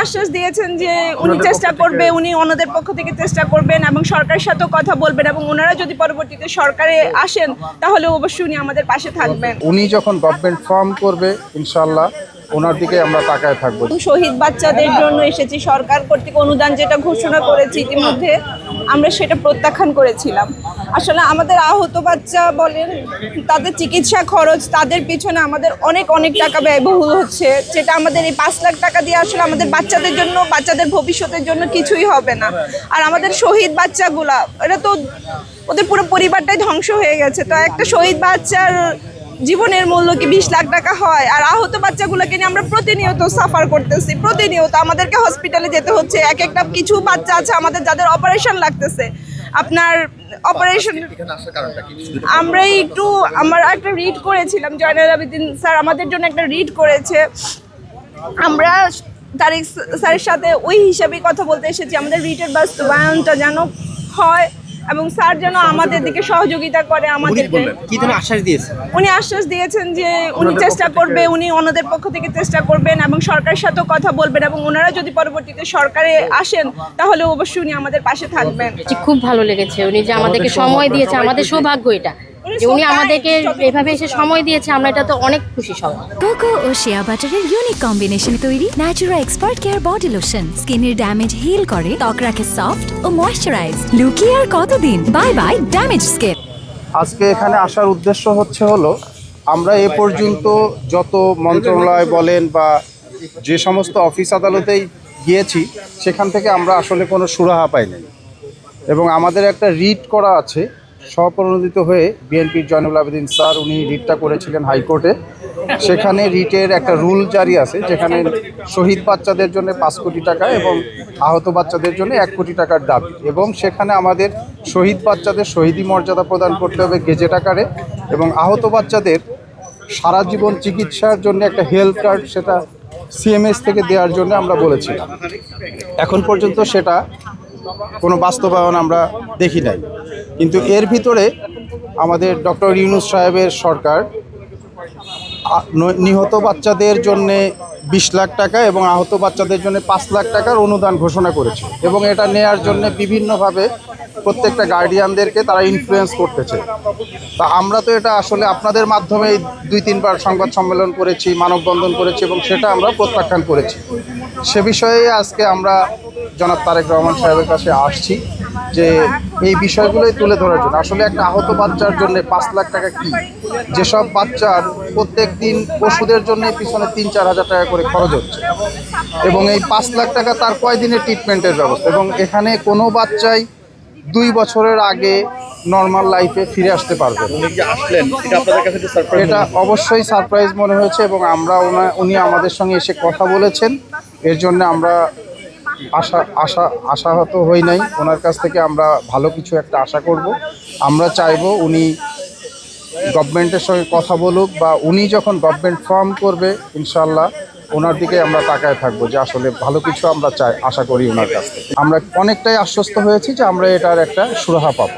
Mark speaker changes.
Speaker 1: আশ্বাস দিয়েছেন যে উনি চেষ্টা করবে, উনি ওনাদের পক্ষ থেকে চেষ্টা করবেন এবং সরকারের সাথেও কথা বলবেন এবং ওনারা যদি পরবর্তীতে সরকারে আসেন তাহলে অবশ্যই উনি আমাদের পাশে থাকবেন।
Speaker 2: উনি যখন গভর্নমেন্ট ফর্ম করবে ইনশাআল্লাহ ওনার দিকে আমরা তাকায় থাকবো।
Speaker 1: শহীদ বাচ্চাদের জন্য এসেছি, সরকার কর্তৃক অনুদান যেটা ঘোষণা করেছে ইতিমধ্যে আমরা সেটা প্রত্যাখ্যান করেছিলাম। আসলে আমাদের আহত বাচ্চা বলেন, তাদের চিকিৎসা খরচ, তাদের পিছনে আমাদের অনেক অনেক টাকা ব্যয়বহুল হচ্ছে, যেটা আমাদের এই 5 লাখ টাকা দিয়ে আসলে আমাদের বাচ্চাদের জন্য, বাচ্চাদের ভবিষ্যতের জন্য কিছুই হবে না। আর আমাদের শহীদ বাচ্চাগুলা, এটা তো ওদের পুরো পরিবারটাই ধ্বংস হয়ে গেছে। তো একটা শহীদ বাচ্চার জীবনের মূল্য কি 20 লাখ টাকা হয়? আর আহত বাচ্চাগুলোকে নিয়ে আমরা প্রতিনিয়ত সাফার করতেছি, প্রতিনিয়ত আমাদেরকে হসপিটালে যেতে হচ্ছে। এক একটা কিছু বাচ্চা আছে আমাদের যাদের অপারেশন লাগতেছে, আপনার অপারেশন। আমরা একটু আমার একটা রিড করেছিলাম, জয়নাল আবেদিন স্যার আমাদের জন্য একটা রিড করেছে। আমরা তারিক স্যারের সাথে ওই হিসাবেই কথা বলতে এসেছি, আমাদের রিটের বাস্তবায়নটা যেন হয় এবং স্যার যেন আমাদের দিকে সহযোগিতা করে। আমাদেরকে
Speaker 3: কি ধরনের আশ্বাস দিয়েছেন?
Speaker 1: উনি আশ্বাস দিয়েছেন যে উনি চেষ্টা করবে, উনি ওনাদের পক্ষ থেকে চেষ্টা করবেন এবং সরকারের সাথেও কথা বলবেন এবং ওনারা যদি পরবর্তীতে সরকারে আসেন তাহলে অবশ্যই উনি আমাদের পাশে থাকবেন।
Speaker 4: খুব ভালো লেগেছে উনি যে আমাদেরকে সময় দিয়েছে, আমাদের সৌভাগ্য এটা যে উনি আমাদেরকে এভাবে এসে সময় দিয়েছে, আমরা এটা তো অনেক খুশি সবাই।
Speaker 5: কোকো ও শিয়া বাটারের ইউনিক কম্বিনেশনে তৈরি Natura expert care body lotion স্কিনের ড্যামেজ হিল করে, ত্বক রাখে সফট ও ময়শ্চারাইজ। লুকিয়ে আর কতদিন, বাই বাই ড্যামেজ স্কিন।
Speaker 2: আজকে এখানে আসার উদ্দেশ্য হলো আমরা এ পর্যন্ত যত মন্ত্রণালয় বলেন বা যে সমস্ত অফিস আদালতেই গিয়েছি সেখান থেকে আমরা আসলে কোনো সুরাহা পাইনি এবং আমাদের একটা রিট করা আছে স্বপ্রণোদিত হয়ে বিএনপির জয়নুল আবেদিন স্যার উনি রিটটা করেছিলেন হাইকোর্টে। সেখানে রিটের একটা রুল জারি আছে যেখানে শহীদ বাচ্চাদের জন্য 5 কোটি টাকা এবং আহত বাচ্চাদের জন্য 1 কোটি টাকার দাবি, এবং সেখানে আমাদের শহীদ বাচ্চাদের শহীদি মর্যাদা প্রদান করতে হবে গেজেট আকারে এবং আহত বাচ্চাদের সারা জীবন চিকিৎসার জন্য একটা হেলথ কার্ড সেটা সিএমএস থেকে দেওয়ার জন্য আমরা বলেছিলাম। এখন পর্যন্ত সেটা কোনো বাস্তবায়ন আমরা দেখি নাই, কিন্তু এর ভিতরে আমাদের ডক্টর ইউনূস সাহেবের সরকার নিহত বাচ্চাদের জন্যে 20 লাখ টাকা এবং আহত বাচ্চাদের জন্য 5 লাখ টাকার অনুদান ঘোষণা করেছে এবং এটা নেয়ার জন্য বিভিন্নভাবে প্রত্যেকটা গার্ডিয়ানদেরকে তারা ইনফ্লুয়েন্স করতেছে। তা আমরা তো এটা আসলে আপনাদের মাধ্যমে 2-3 বার সংবাদ সম্মেলন করেছি, মানববন্ধন করেছি এবং সেটা আমরা প্রত্যাখ্যান করেছি। সে বিষয়ে আজকে আমরা জনাব তারেক রহমান সাহেবের কাছে আসছি যে এই বিষয়গুলোই তুলে ধরার জন্য। আসলে একটা আহত বাচ্চার জন্য 5 লাখ টাকা কি, যেসব বাচ্চার প্রত্যেক দিন ওষুধের জন্য পিছনে 3-4 হাজার টাকা করে খরচ হচ্ছে এবং এই 5 লাখ টাকা তার কয়দিনের ট্রিটমেন্টের ব্যবস্থা, এবং এখানে কোনো বাচ্চাই 2 বছরের আগে নর্মাল লাইফে ফিরে আসতে পারবে। এটা অবশ্যই সারপ্রাইজ মনে হয়েছে এবং উনি আমাদের সঙ্গে এসে কথা বলেছেন, এর জন্য আমরা আশাহত হই নাই। ওনার কাছ থেকে আমরা ভালো কিছু একটা আশা করব। আমরা চাইবো উনি গভর্নমেন্টের সঙ্গে কথা বলুক বা উনি যখন গভর্নমেন্ট ফর্ম করবে ইনশাআল্লাহ ওনার দিকে আমরা তাকায় থাকবো যে আসলে ভালো কিছু আমরা আশা করি ওনার কাছ থেকে। আমরা অনেকটাই আশ্বস্ত হয়েছি যে আমরা এটার একটা সুরাহা পাবো।